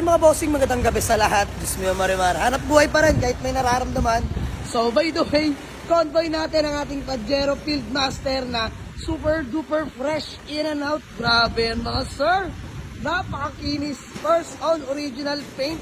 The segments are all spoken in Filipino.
mga bossing, magandang gabi sa lahat. Diyos mo Marimar. Hanap buhay pa rin kahit may nararamdaman. So by the way, convoy natin ang ating Pajero Fieldmaster na super duper fresh in and out. Grabe yan mga sir. Napakakinis. First on original paint.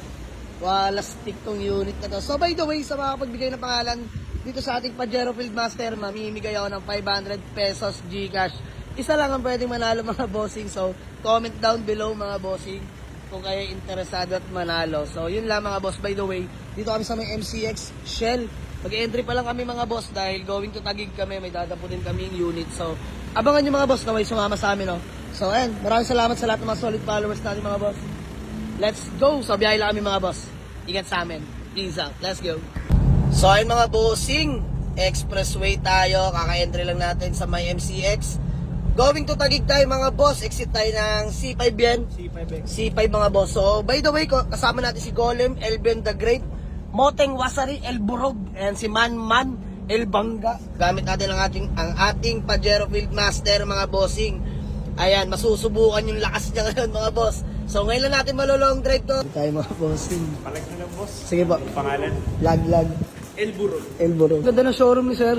Walastik tong unit na to. So by the way, sa mga pagbigay ng pangalan dito sa ating Pajero Fieldmaster, mamimigay ako ng 500 pesos Gcash. Isa lang ang pwedeng manalo mga bossing. So comment down below mga bossing kung kayo interesado at manalo. So yun lang mga boss. By the way, dito kami sa may MCX Shell. Mag-entry pa lang kami mga boss dahil going to Taguig kami. May dadaputin kaming unit. So abangan nyo mga boss na may sumama sa amin. No? So ayan, maraming salamat sa lahat ng mga solid followers natin mga boss. Let's go! So biyahe lang kami mga boss. Ingat sa amin. Peace out. Let's go! So ayun mga bossing, expressway tayo. Kaka-entry lang natin sa may MCX. Going to Taguig tayo mga boss. Exit tayo ng C5 yan. C5 mga boss. So by the way, kasama natin si Golem, Elben the Great, Moteng Wasari, El Burog, and si Manman, El Bangga. Gamit natin ang ating Pajero Fieldmaster mga bossing. Ayan, masusubukan yung lakas niya ngayon mga boss. So ngayon lang natin malolong drive to. Tayo mga bossing. Palag na lang boss. Sige po. Pangalan? Lag. El Burog. El Burog. Ganda ng showroom ni sir.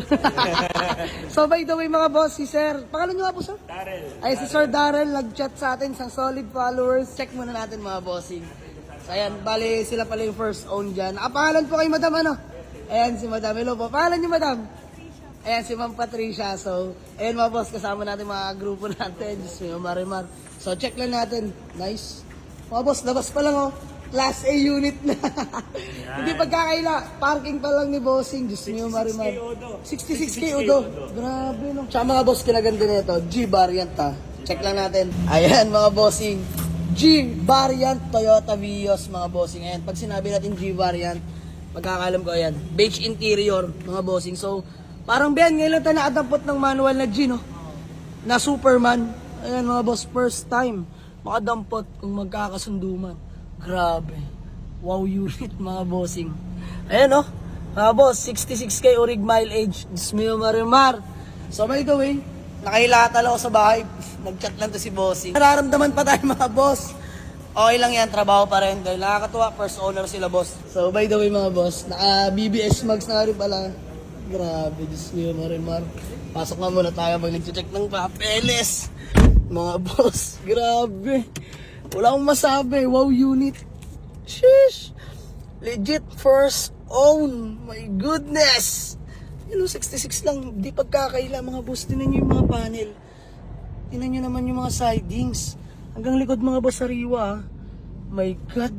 So by the way mga boss, si sir, pangalan nyo nga po sir? Darrell. Ay si Sir Darrell nag-chat sa atin, isang solid followers. Check muna natin mga bossing. So ayan, bali sila pala yung first own dyan. Pangalan po kay madam ano? Ayan si madam. Hello po. Pangalan nyo madam? Ayan si Ma'am Patricia. So ayan mga boss, kasama natin mga grupo natin. Diyos mo, Marimar. So check lang natin. Nice. Mga boss, labas pa lang oh. Class A unit na. Hindi pagkakaila. Parking pa lang ni bossing. Diyos mo, Marimar. 66K Odo. Grabe no. Tsaka mga boss, kinaganda nito. G-Variant ha. Check lang natin. Ayan mga bossing. G-Variant Toyota Vios mga bossing. Ayan. Pag sinabi natin G-Variant, pagkakalam ko ayan. Beige interior mga bossing. So, parang Ben, ngayon lang tayo nakadampot ng manual na G no. Na Superman. Ayan mga boss, first time makadampot kung magkakasundo man. Grabe. Wow unit mga bossing. Ayan oh. Mga boss, 66K orig mileage. Dismayo Marimar. So by the way, nakahilata lang ako sa bahay. Nag-chat lang to si bossing. Nararamdaman pa tayo mga boss. Okay lang yan, trabaho pa rin. Dahil nakakatuwa, first owner sila boss. So by the way mga boss, naka BBS mags na rin pala. Grabe, Dismayo Marimar. Pasok nga muna tayo pag nag-check ng papeles. Mga boss, grabe. Wala akong masabi. Wow unit. Sheesh. Legit first own. My goodness. Yun 66 lang. Di pagkakaila mga boss. Tinan nyo yung mga panel. Tinan nyo naman yung mga sidings. Hanggang likod mga boss sariwa. My God.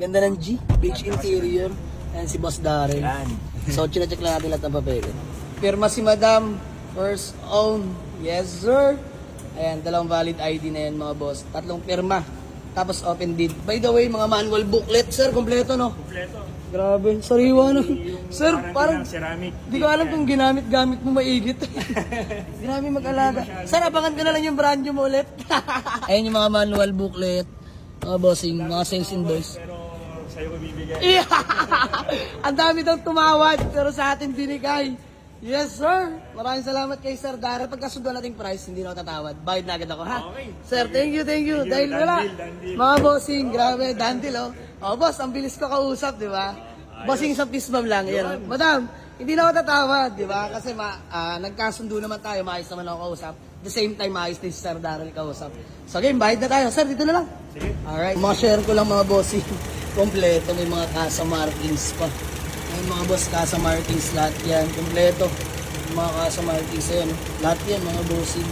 Ganda ng G. Beige interior. Ayan si Boss Darrell. So chinecheck lang natin lahat ng papel. Pirma si Madam. First own. Yes sir. Ayan, dalawang valid ID na yan mga boss. Tatlong pirma. Tapos open deed. By the way, mga manual booklet, sir, kompleto no? Kompleto. Grabe, sariwa no? Sir, parang ceramic. di ko alam kung ginamit-gamit mo maigit. Grabe mag-alaga. Sir, abangan ko na lang yung brand nyo mo ulit. Ayan yung mga manual booklet. Mga bossing, mga sales invoice. Pero sa'yo ko bibigay. Yeah! Ang dami daw tumawad, pero sa atin binigay. Yes, sir. Maraming salamat kay Sir Darrell. Pagkasundo nating price, hindi na ako tatawad. Bayad na agad ako, ha? Okay. Sir, thank you. Dahil wala. Mga bossing, grabe, dandil, oh. Oh, boss, ang bilis ko kausap, di ba? Bossing sa pismam lang, yan. Oh. Madam, hindi na ako tatawad, di ba? Kasi nagkasundo naman tayo, maayos naman ako kausap. The same time, maayos din si Sir Darrell kausap. So, game, bayad na tayo. Sir, dito na lang. Sige. Alright. Mga share ko lang mga bossing. Kompleto, may mga casa markings pa. Ay, mga boss, casa markings lahat yan. Kompleto. Mga casa markings yan. Lahat yan, mga bossing.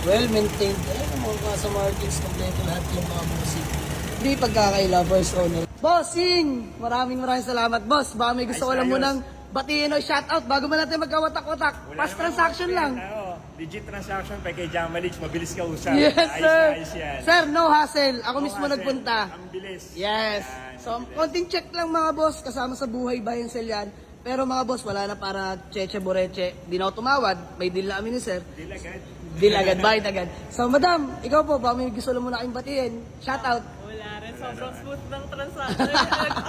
Well maintained. Ayan, mga casa markings. Kompleto lahat yan, mga bossing. Hindi pagkakaila, first owner. Bossing! Maraming salamat, boss. Baka may gusto ko lang munang batiin o shoutout bago man natin magkawatak-watak. Fast transaction lang. Legit transaction pa kay Jamalich. Mabilis ka usap. Yes, sir. Ayos yan. Sir, no hassle. Ako No mismo hassle. nagpunta. Ang bilis. Yes. So, konting check lang mga boss, kasama sa buhay bayan sale yan. Pero mga boss, wala na para cheche boreche. Di na ako tumawad, may deal na kami ni sir. Dilagad. Deal agad, bayad agad. So madam, ikaw po, baka may gusto lang muna kayong batiin. Shout out. Wala rin. Sobrang smooth ng transaction.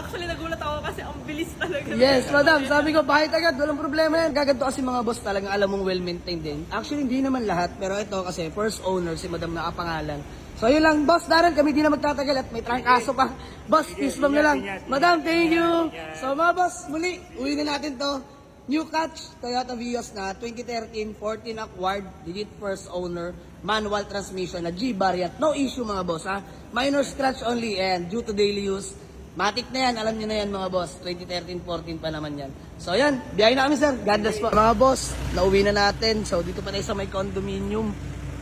Actually, nagulat ako kasi ang bilis talaga. Yes, madam, sabi ko, bayad agad, walang problema yan. Gaganto kasi mga boss talagang alam mong well-maintained din. Actually, hindi naman lahat, pero ito kasi first owner, si madam na kapangalan. So yun lang, Boss Darren, kami di na magtatagal at may trangkaso pa. Boss, peace bomb na lang. Madam, thank you. So mga boss, muli, uwi na natin to. New catch, Toyota Vios na 2013, 14 acquired, digit first owner, manual transmission na G-variant. No issue mga boss ha. Minor scratch only and due to daily use. Matic na yan, alam nyo na yan mga boss. 2013, 14 pa naman yan. So yan, biyahe na kami sir. God bless po. Mga boss, nauwi na natin. So dito pa tayo sa may condominium.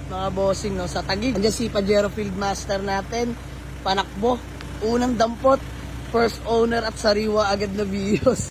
Mga bossing no, sa Taguig. Andiyan si Pajero Field Master natin. Panakbo, unang dampot, first owner at sariwa agad na Vios.